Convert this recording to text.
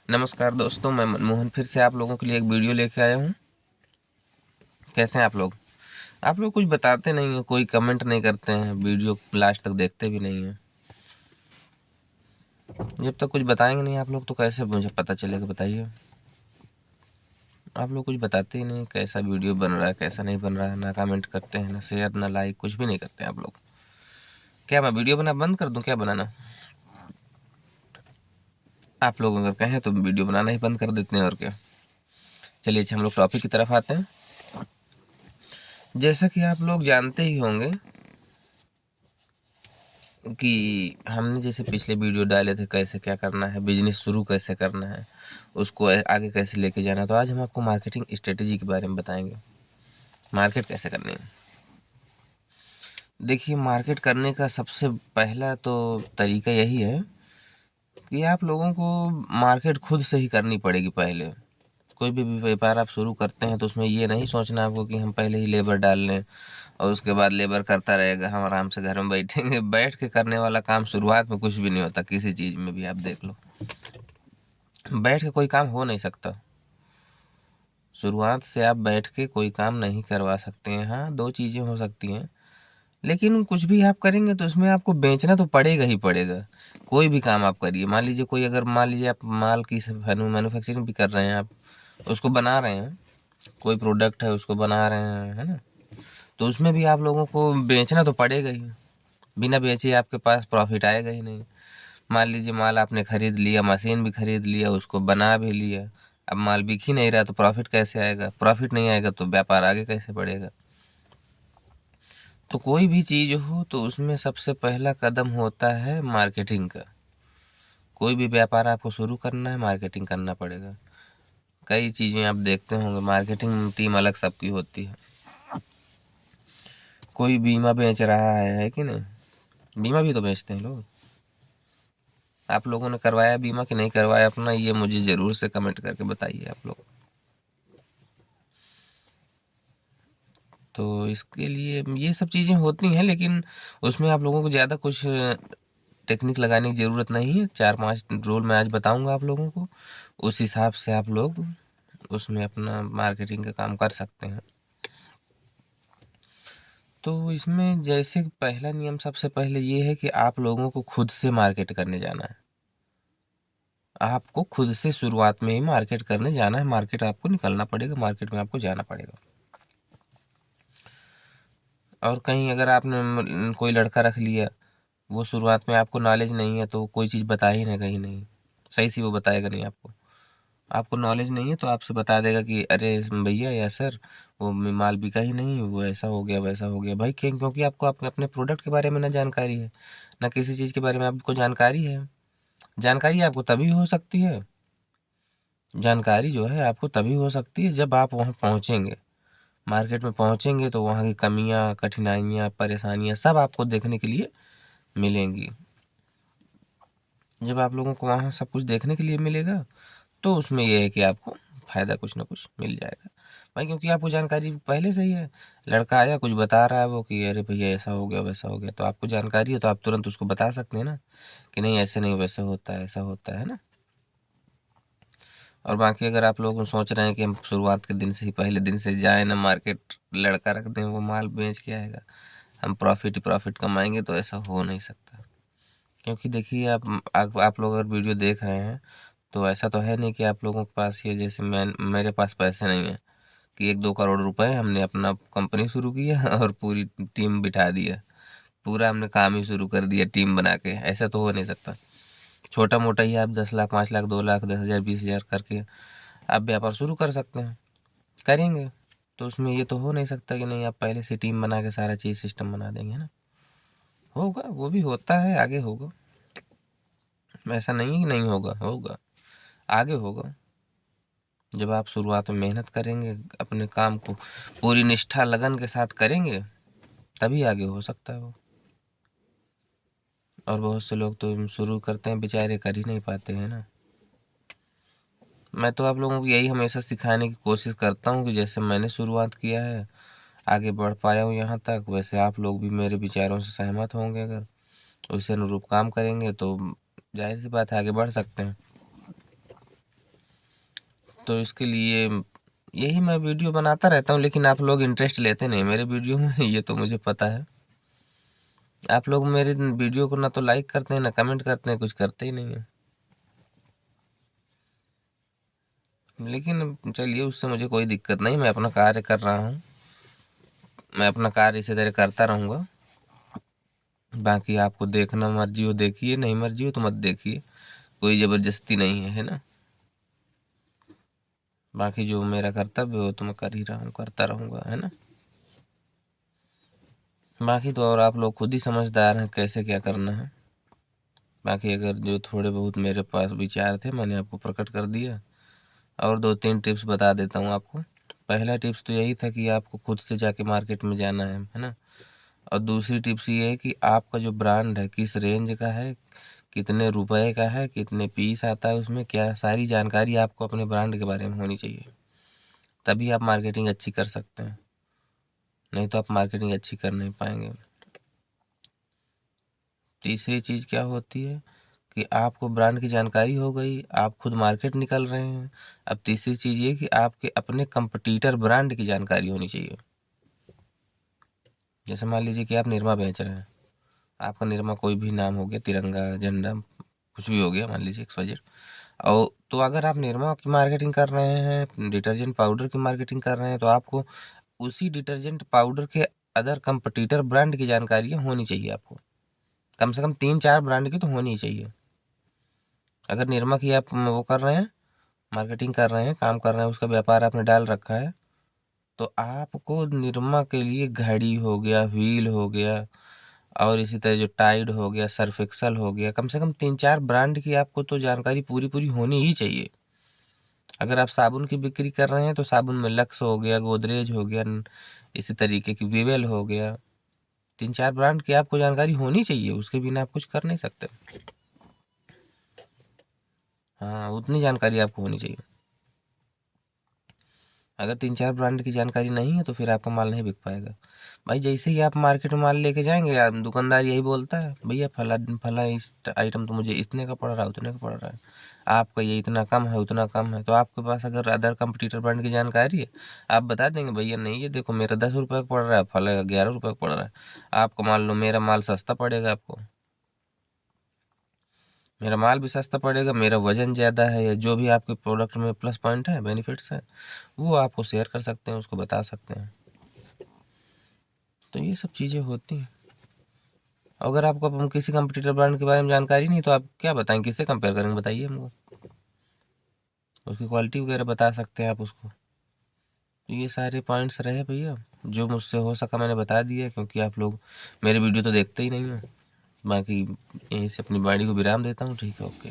नमस्कार दोस्तों, मैं मनमोहन फिर से आप लोगों के लिए एक वीडियो लेके आया हूँ। कैसे हैं आप लोग? आप लोग कुछ बताते नहीं हैं, कोई कमेंट नहीं करते हैं, वीडियो लास्ट तक देखते भी नहीं हैं। जब तक कुछ बताएंगे नहीं आप लोग तो कैसे मुझे पता चलेगा, बताइए। आप लोग कुछ बताते ही नहीं, कैसा वीडियो बन रहा है कैसा नहीं बन रहा है, ना कमेंट करते हैं, ना शेयर, ना लाइक, कुछ भी नहीं करते हैं आप लोग। क्या मैं वीडियो बना बंद कर दूं? क्या बनाना? आप लोग अगर कहें तो वीडियो बनाना ही बंद कर देते हैं, और क्या। चलिए अच्छा, हम लोग टॉपिक की तरफ आते हैं। जैसा कि आप लोग जानते ही होंगे कि हमने जैसे पिछले वीडियो डाले थे, कैसे क्या करना है, बिजनेस शुरू कैसे करना है, उसको आगे कैसे लेके जाना है। तो आज हम आपको मार्केटिंग स्ट्रेटेजी के बारे में बताएंगे, मार्केट कैसे करनी है। देखिए, मार्केट करने का सबसे पहला तो तरीका यही है कि आप लोगों को मार्केट खुद से ही करनी पड़ेगी। पहले कोई भी व्यापार आप शुरू करते हैं तो उसमें ये नहीं सोचना आपको कि हम पहले ही लेबर डाल लें और उसके बाद लेबर करता रहेगा, हम आराम से घर में बैठेंगे। बैठ के करने वाला काम शुरुआत में कुछ भी नहीं होता, किसी चीज़ में भी आप देख लो, बैठ के कोई काम हो नहीं सकता। शुरुआत से आप बैठ के कोई काम नहीं करवा सकते हैं। हाँ, दो चीज़ें हो सकती हैं, लेकिन कुछ भी आप करेंगे तो उसमें आपको बेचना तो पड़ेगा ही पड़ेगा। कोई भी काम आप करिए, मान लीजिए कोई, अगर मान लीजिए आप माल की मैन्युफैक्चरिंग भी कर रहे हैं, आप उसको बना रहे हैं, कोई प्रोडक्ट है उसको बना रहे हैं, है ना, तो उसमें भी आप लोगों को बेचना तो पड़ेगा ही। बिना बेचे आपके पास प्रॉफिट आएगा ही नहीं। मान लीजिए माल आपने खरीद लिया, मशीन भी खरीद लिया, उसको बना भी लिया, अब माल बिक ही नहीं रहा तो प्रॉफिट कैसे आएगा? प्रॉफिट नहीं आएगा तो व्यापार आगे कैसे बढ़ेगा? तो कोई भी चीज़ हो तो उसमें सबसे पहला कदम होता है मार्केटिंग का। कोई भी व्यापार आपको शुरू करना है, मार्केटिंग करना पड़ेगा। कई चीज़ें आप देखते होंगे, मार्केटिंग टीम अलग सबकी होती है। कोई बीमा बेच रहा है कि नहीं? बीमा भी तो बेचते हैं लोग। आप लोगों ने करवाया बीमा कि नहीं करवाया अपना, ये मुझे ज़रूर से कमेंट करके बताइए आप लोग। तो इसके लिए ये सब चीज़ें होती हैं, लेकिन उसमें आप लोगों को ज़्यादा कुछ टेक्निक लगाने की ज़रूरत नहीं है। 4-5 रोल मैं आज बताऊंगा आप लोगों को, उस हिसाब से आप लोग उसमें अपना मार्केटिंग का काम कर सकते हैं। तो इसमें जैसे पहला नियम सबसे पहले ये है कि आप लोगों को खुद से मार्केट करने जाना है। आपको खुद से शुरुआत में ही मार्केट करने जाना है। मार्केट आपको निकलना पड़ेगा, मार्केट में आपको जाना पड़ेगा। और कहीं अगर आपने कोई लड़का रख लिया, वो शुरुआत में आपको नॉलेज नहीं है तो कोई चीज़ बता ही नहीं, कहीं नहीं सही से वो बताएगा नहीं आपको। आपको नॉलेज नहीं है तो आपसे बता देगा कि अरे भैया या सर, वो माल बिका ही नहीं, वो ऐसा हो गया वैसा हो गया। भाई क्योंकि आपको अपने प्रोडक्ट के बारे में ना जानकारी है, ना किसी चीज़ के बारे में आपको जानकारी है। जानकारी आपको तभी हो सकती है, जानकारी जो है आपको तभी हो सकती है जब आप वहाँ पहुँचेंगे, मार्केट में पहुँचेंगे तो वहाँ की कमियाँ, कठिनाइयाँ, परेशानियाँ सब आपको देखने के लिए मिलेंगी। जब आप लोगों को वहाँ सब कुछ देखने के लिए मिलेगा तो उसमें ये है कि आपको फ़ायदा कुछ ना कुछ मिल जाएगा। भाई क्योंकि आपको जानकारी पहले से ही है। लड़का आया कुछ बता रहा है वो कि अरे भैया ऐसा हो गया वैसा हो गया, तो आपको जानकारी है तो आप तुरंत उसको बता सकते हैं ना कि नहीं ऐसे नहीं वैसे होता है, ऐसा होता है ना। और बाकी अगर आप लोग सोच रहे हैं कि हम शुरुआत के दिन से ही, पहले दिन से जाए ना मार्केट, लड़का रख दें वो माल बेच के आएगा, हम प्रॉफिट ही प्रॉफिट कमाएंगे, तो ऐसा हो नहीं सकता। क्योंकि देखिए आप लोग अगर वीडियो देख रहे हैं तो ऐसा तो है नहीं कि आप लोगों के पास ये, जैसे मेरे पास पैसे नहीं है कि 1-2 करोड़ रुपए हमने अपना कंपनी शुरू किया और पूरी टीम बिठा दिया, पूरा हमने काम ही शुरू कर दिया टीम बना के। ऐसा तो हो नहीं सकता। छोटा मोटा ही आप 10 लाख, 5 लाख, 2 लाख, 10,000, 20,000 करके आप व्यापार शुरू कर सकते हैं, करेंगे। तो उसमें ये तो हो नहीं सकता कि नहीं आप पहले से टीम बना के सारा चीज़ सिस्टम बना देंगे ना। होगा, वो भी होता है, आगे होगा। ऐसा नहीं है कि नहीं होगा, होगा, आगे होगा। जब आप शुरुआत में मेहनत करेंगे, अपने काम को पूरी निष्ठा लगन के साथ करेंगे, तभी आगे हो सकता है वो। और बहुत से लोग तो शुरू करते हैं बेचारे, कर ही नहीं पाते हैं ना। मैं तो आप लोगों को यही हमेशा सिखाने की कोशिश करता हूँ कि जैसे मैंने शुरुआत किया है, आगे बढ़ पाया हूँ यहाँ तक, वैसे आप लोग भी मेरे विचारों से सहमत होंगे। अगर उसी अनुरूप काम करेंगे तो जाहिर सी बात है आगे बढ़ सकते हैं। तो इसके लिए यही मैं वीडियो बनाता रहता हूँ, लेकिन आप लोग इंटरेस्ट लेते नहीं मेरे वीडियो में ये तो मुझे पता है। आप लोग मेरे वीडियो को ना तो लाइक करते हैं, ना कमेंट करते हैं, कुछ करते ही नहीं है। लेकिन चलिए, उससे मुझे कोई दिक्कत नहीं, मैं अपना कार्य कर रहा हूँ, मैं अपना कार्य इसी तरह करता रहूँगा। बाकी आपको देखना मर्जी हो देखिए, नहीं मर्जी हो तो मत देखिए, कोई ज़बरदस्ती नहीं है ना। बाकी जो मेरा कर्तव्य हो तो मैं कर ही रहा हूँ, करता रहूँगा, है ना। बाकी तो और आप लोग खुद ही समझदार हैं कैसे क्या करना है। बाकी अगर जो थोड़े बहुत मेरे पास विचार थे मैंने आपको प्रकट कर दिया। और 2-3 टिप्स बता देता हूँ आपको। पहला टिप्स तो यही था कि आपको खुद से जाके मार्केट में जाना है ना। और दूसरी टिप्स ये है कि आपका जो ब्रांड है किस रेंज का है, कितने रुपए का है, कितने पीस आता है उसमें, क्या सारी जानकारी आपको अपने ब्रांड के बारे में होनी चाहिए। तभी आप मार्केटिंग अच्छी कर सकते हैं, नहीं तो आप मार्केटिंग अच्छी कर नहीं पाएंगे। तीसरी चीज़ क्या होती है कि आपको ब्रांड की जानकारी हो गई, आप खुद मार्केट निकल रहे हैं। अब तीसरी चीज़ ये कि आपके अपने कंपटीटर ब्रांड की जानकारी होनी चाहिए। जैसे मान लीजिए कि आप निरमा बेच रहे हैं, आपका निरमा कोई भी नाम हो गया, तिरंगा, झंडा, कुछ भी हो गया, मान लीजिए XYZ। और तो अगर आप निरमा की मार्केटिंग कर रहे हैं, डिटर्जेंट पाउडर की मार्केटिंग कर रहे हैं, तो आपको उसी डिटर्जेंट पाउडर के अदर कंपटीटर ब्रांड की जानकारियाँ होनी चाहिए आपको। कम से कम 3-4 ब्रांड की तो होनी ही चाहिए। अगर निरमा की आप वो कर रहे हैं, मार्केटिंग कर रहे हैं, काम कर रहे हैं, उसका व्यापार आपने डाल रखा है, तो आपको निरमा के लिए घड़ी हो गया, व्हील हो गया, और इसी तरह जो टाइड हो गया, सर्फ एक्सल हो गया, कम से कम 3-4 ब्रांड की आपको तो जानकारी पूरी पूरी होनी ही चाहिए। अगर आप साबुन की बिक्री कर रहे हैं तो साबुन में लक्स हो गया, गोदरेज हो गया, इसी तरीके की विवेल हो गया, 3-4 ब्रांड की आपको जानकारी होनी चाहिए, उसके बिना आप कुछ कर नहीं सकते। हाँ, उतनी जानकारी आपको होनी चाहिए। अगर 3-4 ब्रांड की जानकारी नहीं है तो फिर आपका माल नहीं बिक पाएगा। भाई जैसे ही आप मार्केट में माल लेके जाएंगे, दुकानदार यही बोलता है, भैया फला फला इस आइटम तो मुझे इतने का पड़ रहा है, उतने का पड़ रहा है, आपका ये इतना कम है, उतना कम है। तो आपके पास अगर अदर कंपटीटर ब्रांड की जानकारी है, आप बता देंगे भैया नहीं, ये देखो मेरा 10 रुपये का पड़ रहा है, फला का 11 रुपये का पड़ रहा है। आपको मान लो मेरा माल सस्ता पड़ेगा आपको, मेरा माल भी सस्ता पड़ेगा, मेरा वजन ज़्यादा है, या जो भी आपके प्रोडक्ट में प्लस पॉइंट है, बेनिफिट्स हैं, वो आपको शेयर कर सकते हैं, उसको बता सकते हैं। तो ये सब चीज़ें होती हैं। अगर आपको किसी कंपटीटर ब्रांड के बारे में जानकारी नहीं तो आप क्या बताएं, किससे कंपेयर करेंगे, बताइए हमको। उसकी क्वालिटी वगैरह बता सकते हैं आप उसको। तो ये सारे पॉइंट्स रहे भैया, जो मुझसे हो सका मैंने बता दिया, क्योंकि आप लोग मेरे वीडियो तो देखते ही नहीं हो। बाकी यहीं से अपनी बाड़ी को विराम देता हूँ। ठीक है, ओके।